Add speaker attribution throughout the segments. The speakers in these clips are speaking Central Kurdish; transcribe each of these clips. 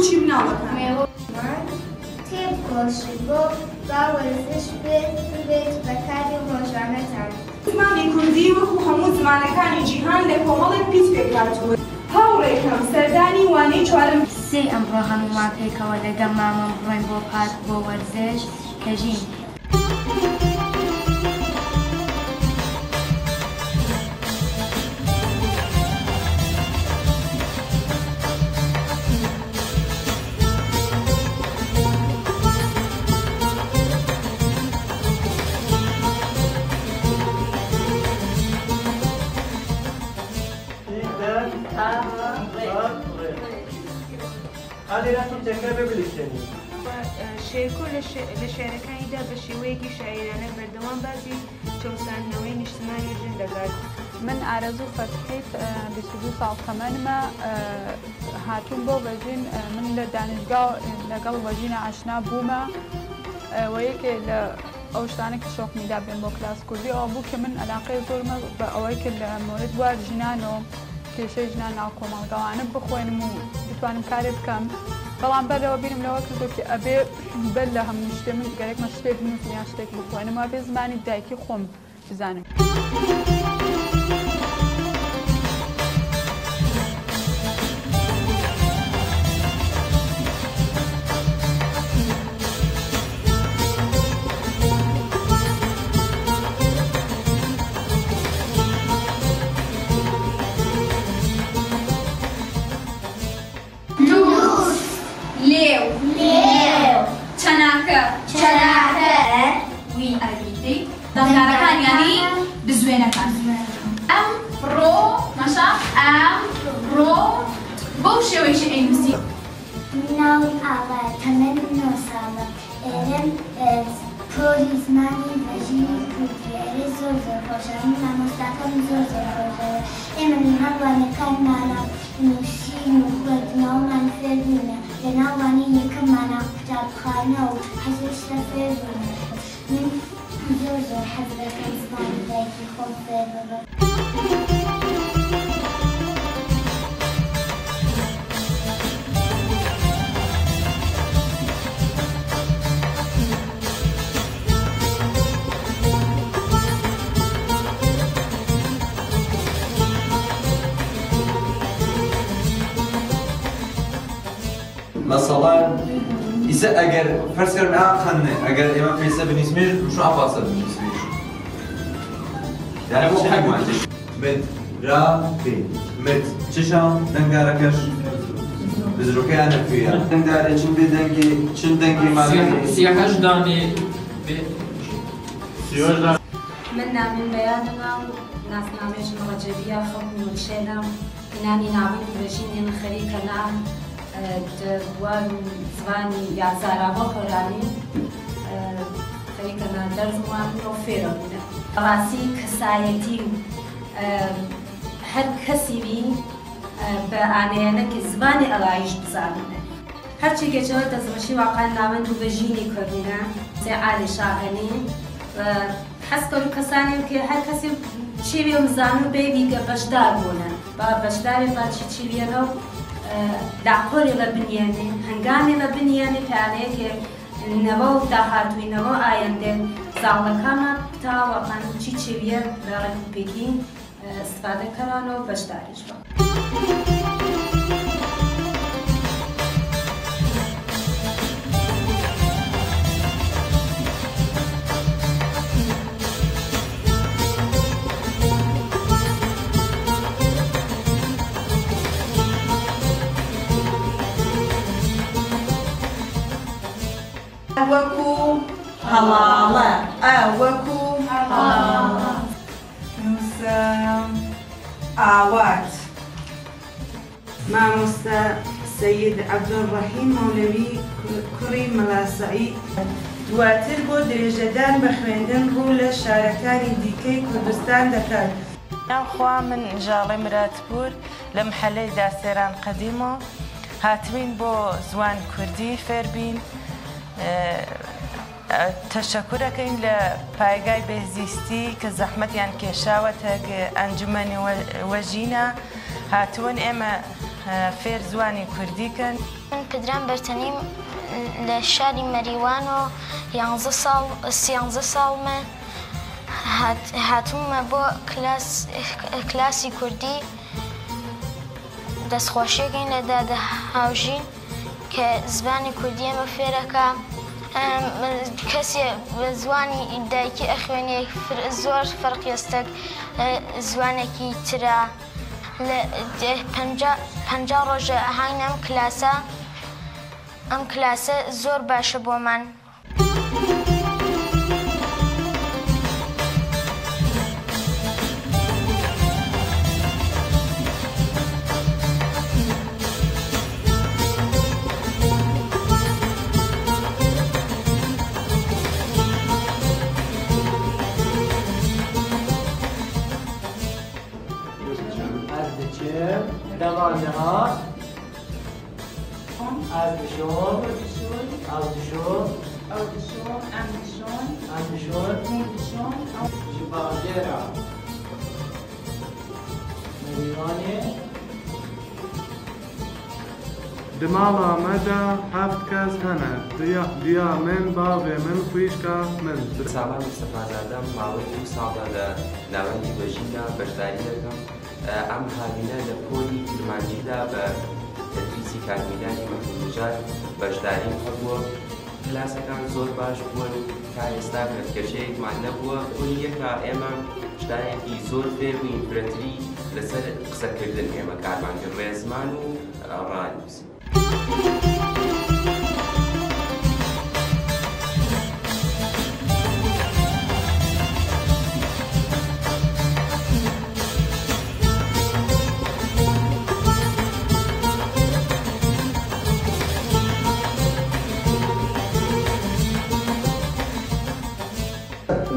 Speaker 1: بچی مناڵەکان
Speaker 2: تێبگۆشی بۆ باوەرزش بێت بەکاری ڕۆژانەتان.
Speaker 1: زمانی کوردی وەکو هەموو زمانەکانی جیهان لە کۆمەڵێک پیس پێکهاتووە. هاوڕێکەم سەردانی وانەی چوارەم
Speaker 3: سێ ئەمڕۆ هەموومان پێکەوە لەگەڵ مامەم بڕۆین بۆ پارک بۆ وەرزش کە ژین.
Speaker 4: شێرکۆ لە شێعرەکانیدا بە شێوەیەکی شاعیرانە بەردەوام باسی چەسانەوەی نیشتمانی ژن دەکات.
Speaker 5: من ئارەزوو فەتحی 22 ساڵ تەمەنمە هاتووم بۆ بەژین. من لە دانشگا لەگەڵ وەژینە ئاشنا بوومە و یەکێ لە ئەو شتانە کە شۆقمیدا بێن بۆ کلاس کوردی ئەوە بوو کە من عەلاقەی زۆرمە بە ئەوەی کە لە مورد بوار ژنان و کێشەی ژنان ناو کۆمەڵگەوانە بخوێنم و بتوانم کارێ بکەم. بەڵام بەرەوە بیرم لەوە کردو کە ئەبێ بەر لە هەموو شتێ من گەرێکمە شتێک بنووسم یان شتێک بخوێنم ئەبێ زمانی دایکی خۆم بزانم.
Speaker 3: دەنگارەکان یانی بزوێنەکان. ئەم ڕۆ مەشا ئەم ڕۆ بەو شێوەیەکی ئەینووسی.
Speaker 2: ناو ئاوا تەمەن 9 ساڵە. ئێرەم پۆلی زمانی بەژینی کوردی. ئێرە زۆر خۆشە. من مامۆستاکەم زۆر خۆشەوە. ئێمە ناوانەکانمانە نووسین و خوێندنەوەمان فێر بووینە. لە ناوانی یەکەممانە قوتابخانە و هەزیشتە فێر بووینە. من زۆر حەز دەکەم زمانی دایکی خۆم فێر ببم.
Speaker 6: مثلا إذا أجر فرض كرنا خلنا أجر إمام فيصل بن إسماعيل شو عفاصل بن إسماعيل يعني مو حق ما تش مد را في مد تشام دنگاركش بزروكي أنا فيها دنگاري چن بدنگي چن دنگي ما
Speaker 7: سياحش داني سياحش داني
Speaker 8: من نامين بياننا ناس ناميش مغجبية خم ونشيدم إناني نامين بجيني خريكة نام دوان زمانی یازارەوە خۆرانی خەریکەنا دەرزمان فێرە بوونە. بەڕاستی کەسایەتی و هەر کەسی بین بە ئانەیەنەکی زمانی ئەڵایش بزانێ. هەرچی گەجەوە دەزمەشی واقعان ناوەند و بەژینی کردینە سێ عالی شاهێنی حەز کەم کەسانی کە هەر کەسی چێوێ مزان و بێوی کە بەشدار بوونە با بەشداری باچی چیلێنە و داخۆری لە بنیێنێ هەنگامی لە بنیێنێ پێانەیەکێ نەوە و داهاتووینەوە ئایەندێ زاڵەکانە تاوەقان چی چێویە لە ڕێکوپێکی استفادەکەرانەوە بەشداریش بە.
Speaker 1: وەکو هەڵاڵە وەکو هەڵاڵە نووسە ئاوات مامۆستا سەید عەبدوڕەحیم مەولەوی کوڕی مەلاسەعی دواتر بۆ درێژەدان بە خوێندن ڕوو لە شارەکانی دیکەی کوردستان دەکات.
Speaker 9: ناوخوا من ژاڵی مراتپور لە محەلەی داسێران قەدیمە هاتوین بۆ زوان کوردی فێربین. تەشەکورەکەین لە پایگای بێزیستی کە زەحمەتیان کێشاوە تەک ئەنجومەنی وەژینە هاتوون ئێمە فێر زوانی کوردیکەن.
Speaker 2: من پدرام بەرتەنیم لە شاری مەریوانەوە 11 ساڵمە هاتوومە بۆ کلاسی کوردی دەستخۆشیەکەین لە دادە هاوژین کە زبانی کوردی ئەمە فێرەکە کەسێ زوانی دایکی ئەخوێنێ زۆر فەرقیێستە زوانێکی ترە لە 50 ڕۆژە ئاهاین ئەم کلاسە زۆر باشە بۆمان.
Speaker 7: دمانها اردشون جباجرة مریوانه
Speaker 10: دماغا مدى هفت کەس هەنە دیا من باوێ من خویشکە من.
Speaker 11: سامان مستەفا زادەم ماوەی 2 ساڵە لە ناوەندی بەژیندا بەشداری دەکەم. ئەم هاوینە لە پۆلی کرمانجیدا بە تەدریسی کارمەندانی مەحمودنژاد بەشداریم هەبووە. کلاسەکان زۆر باش بوون تا ئێستا کەشەیەکمان نەبووە. پۆلی یەکە ئێمە شتایەکی زۆر فێر بووین فرەتری لەسەر قسەکردن ئێمە کارمانکرد ڕێزمان و ڕانووسین.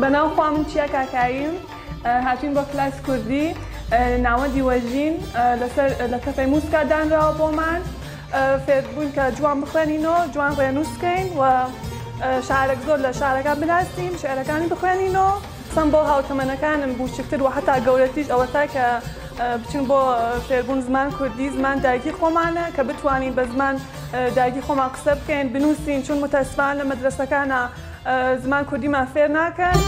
Speaker 5: بەناو خوا من چیا کاکاییم هاتوین بۆ کلاس کوردی ناوەندی وەژین لە تەپەی موسکا دانراوە بۆمان فێربووین کە جوان بخوێنینەوە جوان ڕێنووسکەین و شارێک زۆر لە شارەکان بناسین شعرەکانی بخوێنینەوە قسەم بۆ هاوتەمەنەکانم بچووکتر و حتا گەورەتیش ئەوە تا کە بچین بۆ فێربوون زمان کوردی زمان دایکی خۆمانە کە بتوانین بە زمان دایکی خۆمان قسە بکەین بنووسین چون متەسفانە لە مەدرسەکانە زمان کوردیمان فێر ناکەن.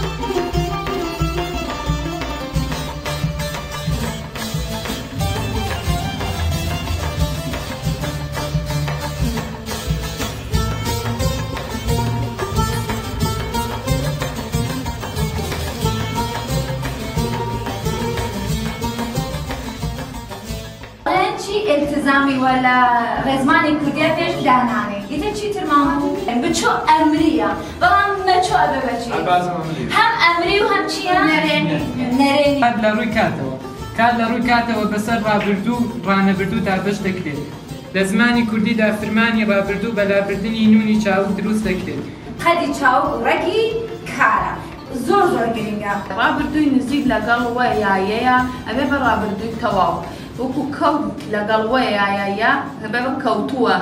Speaker 12: التزامي ولا رزماني كردية فيش داناني إذا شيء ترمامو بتشو أمرية بلان ما شو أبغى هم أمري وهم شيء نريني
Speaker 13: كاد لروي كاتوا بسر رابردو رانا بردو تابش دكتور لزماني كردي دا فرماني رابردو بلا بردني نوني چاو دروس دكتور
Speaker 12: خدي چاو ركي كارا زور گرینگا
Speaker 14: رابردوی نزیک لەگەڵ وەیایەیە ئەبێ بە رابردووی تەواو وەکو کەوت لەگەڵ وەیایە بە کەوتووە